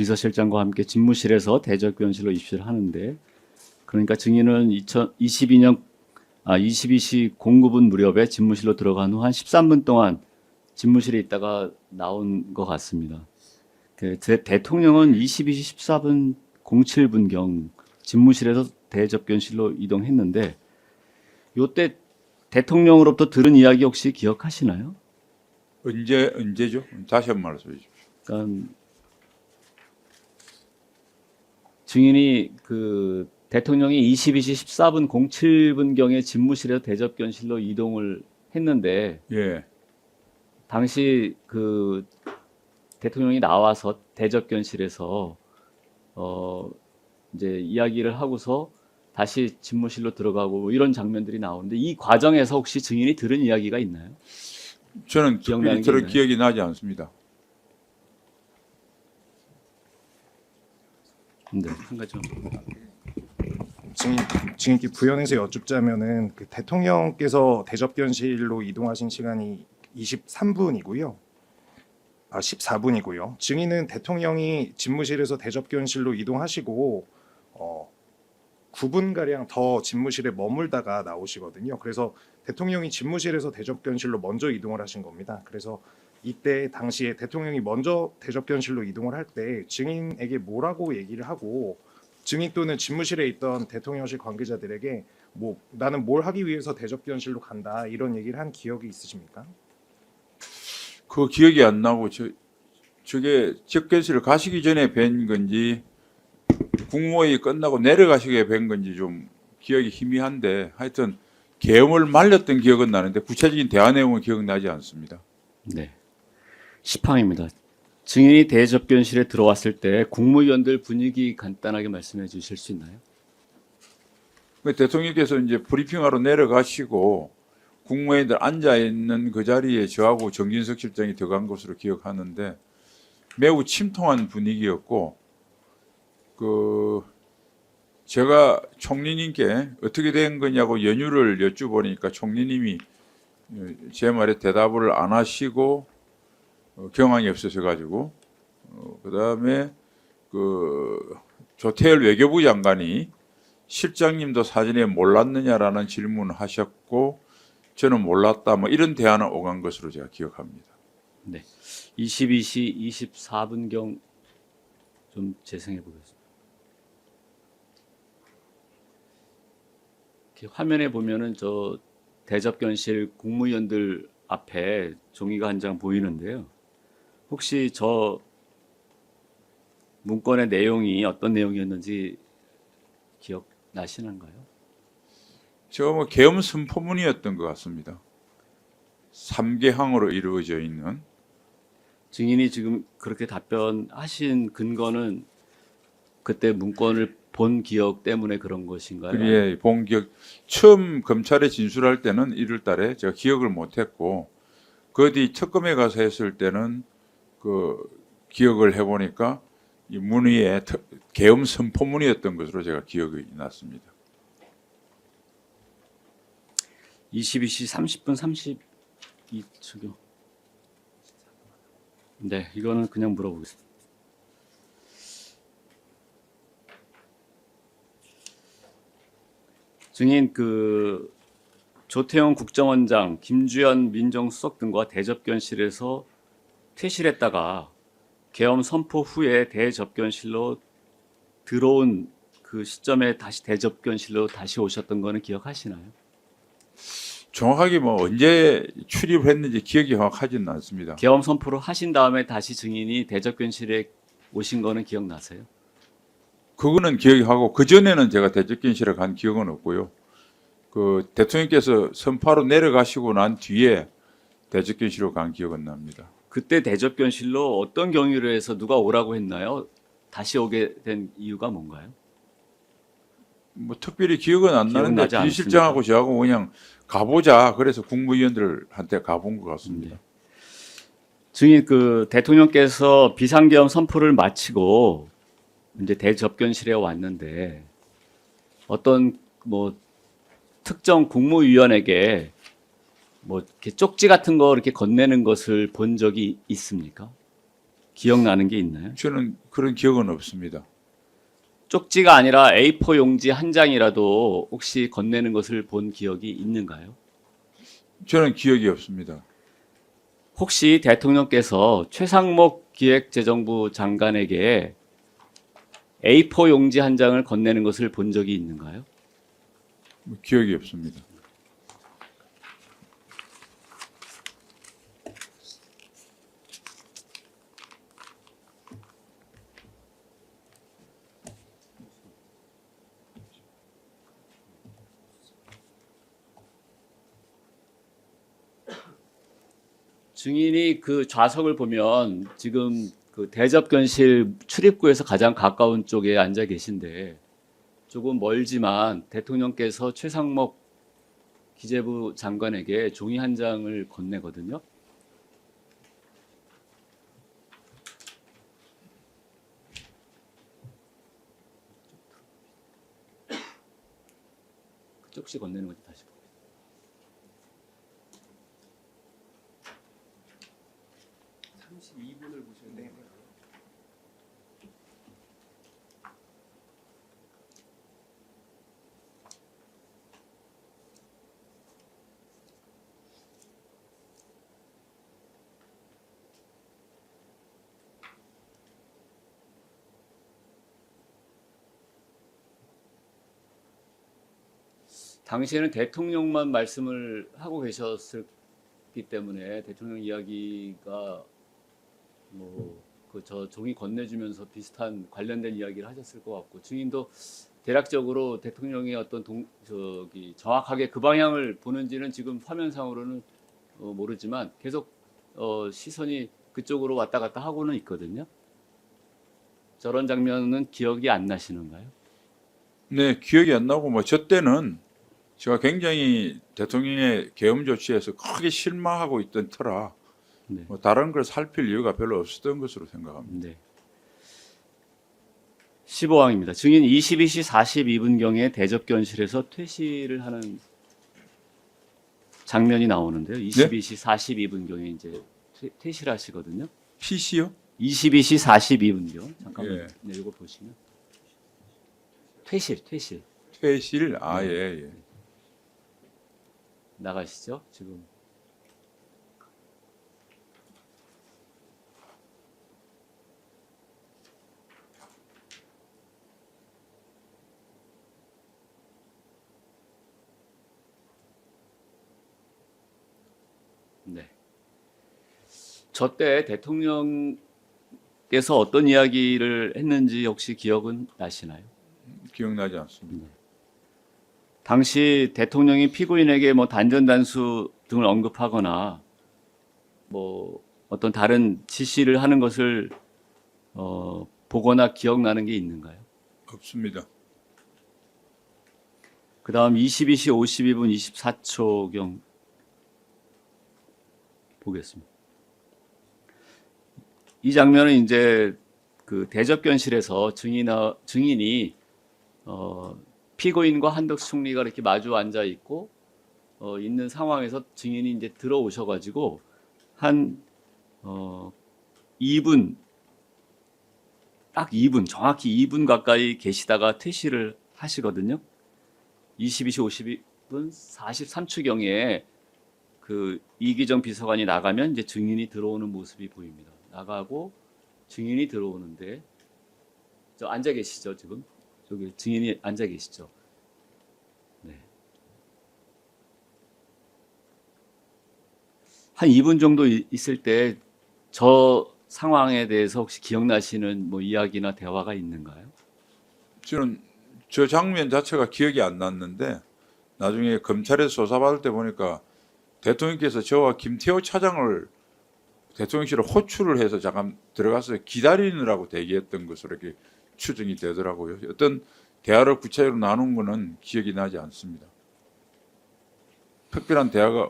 비서실장과 함께 집무실에서 대접견실로 입실을 하는데, 그러니까 증인은 22시 09분 무렵에 집무실로 들어간 후 한 13분 동안 집무실에 있다가 나온 것 같습니다. 대통령은 22시 14분 07분경 집무실에서 대접견실로 이동했는데, 요때 대통령으로부터 들은 이야기 혹시 기억하시나요? 언제죠? 다시 한 번 말씀해 주십시오. 그러니까 증인이 대통령이 22시 14분 07분경에 집무실에서 대접견실로 이동을 했는데, 예. 당시 대통령이 나와서 대접견실에서 이제 이야기를 하고서 다시 집무실로 들어가고 뭐 이런 장면들이 나오는데, 이 과정에서 혹시 증인이 들은 이야기가 있나요? 저는 기억나는 특별히 게 들은 있나요? 기억이 나지 않습니다. 네, 한 가지만. 증인께 부연해서 여쭙자면은 그 대통령께서 대접견실로 이동하신 시간이 23분이고요. 14분이고요. 증인은 대통령이 집무실에서 대접견실로 이동하시고 9분가량 더 집무실에 머물다가 나오시거든요. 그래서 대통령이 집무실에서 대접견실로 먼저 이동을 하신 겁니다. 그래서 이때 당시에 대통령이 먼저 대접견실로 이동을 할 때 증인에게 뭐라고 얘기를 하고, 증인 또는 집무실에 있던 대통령실 관계자들에게 뭐 나는 뭘 하기 위해서 대접견실로 간다 이런 얘기를 한 기억이 있으십니까? 그 기억이 안 나고 저게 접견실을 가시기 전에 뵌 건지 국무회의 끝나고 내려가시게 뵌 건지 좀 기억이 희미한데, 하여튼 계엄을 말렸던 기억은 나는데 구체적인 대화 내용은 기억나지 않습니다. 네. 시황입니다. 증인이 대접견실에 들어왔을 때 국무위원들 분위기 간단하게 말씀해 주실 수 있나요? 대통령께서 이제 브리핑하러 내려가시고 국무회의들 앉아 있는 그 자리에 저하고 정진석 실장이 들어간 것으로 기억하는데, 매우 침통한 분위기였고, 제가 총리님께 어떻게 된 거냐고 연유를 여쭈보니까 총리님이 제 말에 대답을 안 하시고 경황이 없으셔 가지고, 그다음에 조태열 외교부 장관이 실장님도 사전에 몰랐느냐라는 질문을 하셨고, 저는 몰랐다 뭐 이런 대화는 오간 것으로 제가 기억합니다. 네. 22시 24분경 좀 재생해 보겠습니다. 이렇게 화면에 보면은 저 대접견실 국무위원들 앞에 종이가 한 장 보이는데요. 혹시 저 문건의 내용이 어떤 내용이었는지 기억나시는가요? 저 뭐 계엄 선포문이었던 것 같습니다. 3개항으로 이루어져 있는. 증인이 지금 그렇게 답변하신 근거는 그때 문건을 본 기억 때문에 그런 것인가요? 예, 본 기억. 처음 검찰에 진술할 때는 1월 달에 제가 기억을 못했고, 그 뒤 특검에 가서 했을 때는 기억을 해보니까 이 문의의 계엄 선포문이었던 것으로 제가 기억이 났습니다. 22시 30분 32초요. 네, 이거는 그냥 물어보겠습니다. 증인 조태용 국정원장, 김주현 민정수석 등과 대접견실에서 퇴실했다가 계엄 선포 후에 대접견실로 들어온 그 시점에 다시 대접견실로 다시 오셨던 거는 기억하시나요? 정확하게 뭐 언제 출입했는지 기억이 정확하지는 않습니다. 계엄 선포를 하신 다음에 다시 증인이 대접견실에 오신 거는 기억나세요? 그거는 기억이 하고, 그 전에는 제가 대접견실에 간 기억은 없고요. 대통령께서 선파로 내려가시고 난 뒤에 대접견실로 간 기억은 납니다. 그때 대접견실로 어떤 경위로 해서 누가 오라고 했나요? 다시 오게 된 이유가 뭔가요? 뭐 특별히 기억은 안 나는데 기억나지 비실장하고 저하고 그냥 가보자 그래서 국무위원들한테 가본 것 같습니다. 네. 증인 대통령께서 비상계엄 선포를 마치고 이제 대접견실에 왔는데 어떤 뭐 특정 국무위원에게 뭐 이렇게 쪽지 같은 거 이렇게 건네는 것을 본 적이 있습니까? 기억나는 게 있나요? 저는 그런 기억은 없습니다. 쪽지가 아니라 A4 용지 한 장이라도 혹시 건네는 것을 본 기억이 있는가요? 저는 기억이 없습니다. 혹시 대통령께서 최상목 기획재정부 장관에게 A4 용지 한 장을 건네는 것을 본 적이 있는가요? 기억이 없습니다. 증인이 그 좌석을 보면 지금 그 대접견실 출입구에서 가장 가까운 쪽에 앉아 계신데 조금 멀지만 대통령께서 최상목 기재부 장관에게 종이 한 장을 건네거든요. 쪽지 건네는 건지 다시 보겠습니다. 당시에는 대통령만 말씀을 하고 계셨기 때문에 대통령 이야기가 뭐 그 저 종이 건네주면서 비슷한 관련된 이야기를 하셨을 것 같고 증인도 대략적으로 대통령의 어떤 정확하게 그 방향을 보는지는 지금 화면상으로는 모르지만 계속 시선이 그쪽으로 왔다 갔다 하고는 있거든요. 저런 장면은 기억이 안 나시는가요? 네, 기억이 안 나고 뭐 저 때는 제가 굉장히 대통령의 계엄 조치에서 크게 실망하고 있던 터라 네. 뭐 다른 걸 살필 이유가 별로 없었던 것으로 생각합니다. 네. 15항입니다. 증인 22시 42분경에 대접견실에서 퇴실을 하는 장면이 나오는데요. 22시 42분경에 이제 퇴실하시거든요. PC요? 22시 42분경. 잠깐만 예. 네, 이거 보시면 퇴실 퇴실? 아, 예, 예. 나가시죠. 지금 네. 저 때 대통령께서 어떤 이야기를 했는지 혹시 기억은 나시나요? 기억나지 않습니다. 당시 대통령이 피고인에게 뭐 단전단수 등을 언급하거나 뭐 어떤 다른 지시를 하는 것을 보거나 기억나는 게 있는가요? 없습니다. 그 다음 22시 52분 24초경 보겠습니다. 이 장면은 이제 그 대접견실에서 증인이 피고인과 한덕수 총리가 이렇게 마주 앉아 있고 있는 상황에서 증인이 이제 들어오셔가지고 한 2분 딱 2분 정확히 2분 가까이 계시다가 퇴실을 하시거든요. 22시 52분 43초경에 그 이기정 비서관이 나가면 이제 증인이 들어오는 모습이 보입니다. 나가고 증인이 들어오는데 저 앉아 계시죠 지금? 저기 증인이 앉아 계시죠. 네. 한 2분 정도 있을 때 저 상황에 대해서 혹시 기억나시는 뭐 이야기나 대화가 있는가요? 저는 저 장면 자체가 기억이 안 났는데 나중에 검찰에서 조사받을 때 보니까 대통령께서 저와 김태호 차장을 대통령실에 호출을 해서 잠깐 들어가서 기다리느라고 대기했던 것으로 이렇게 추정이 되더라고요. 어떤 대화를 구체적으로 나눈 거는 기억이 나지 않습니다. 특별한 대화가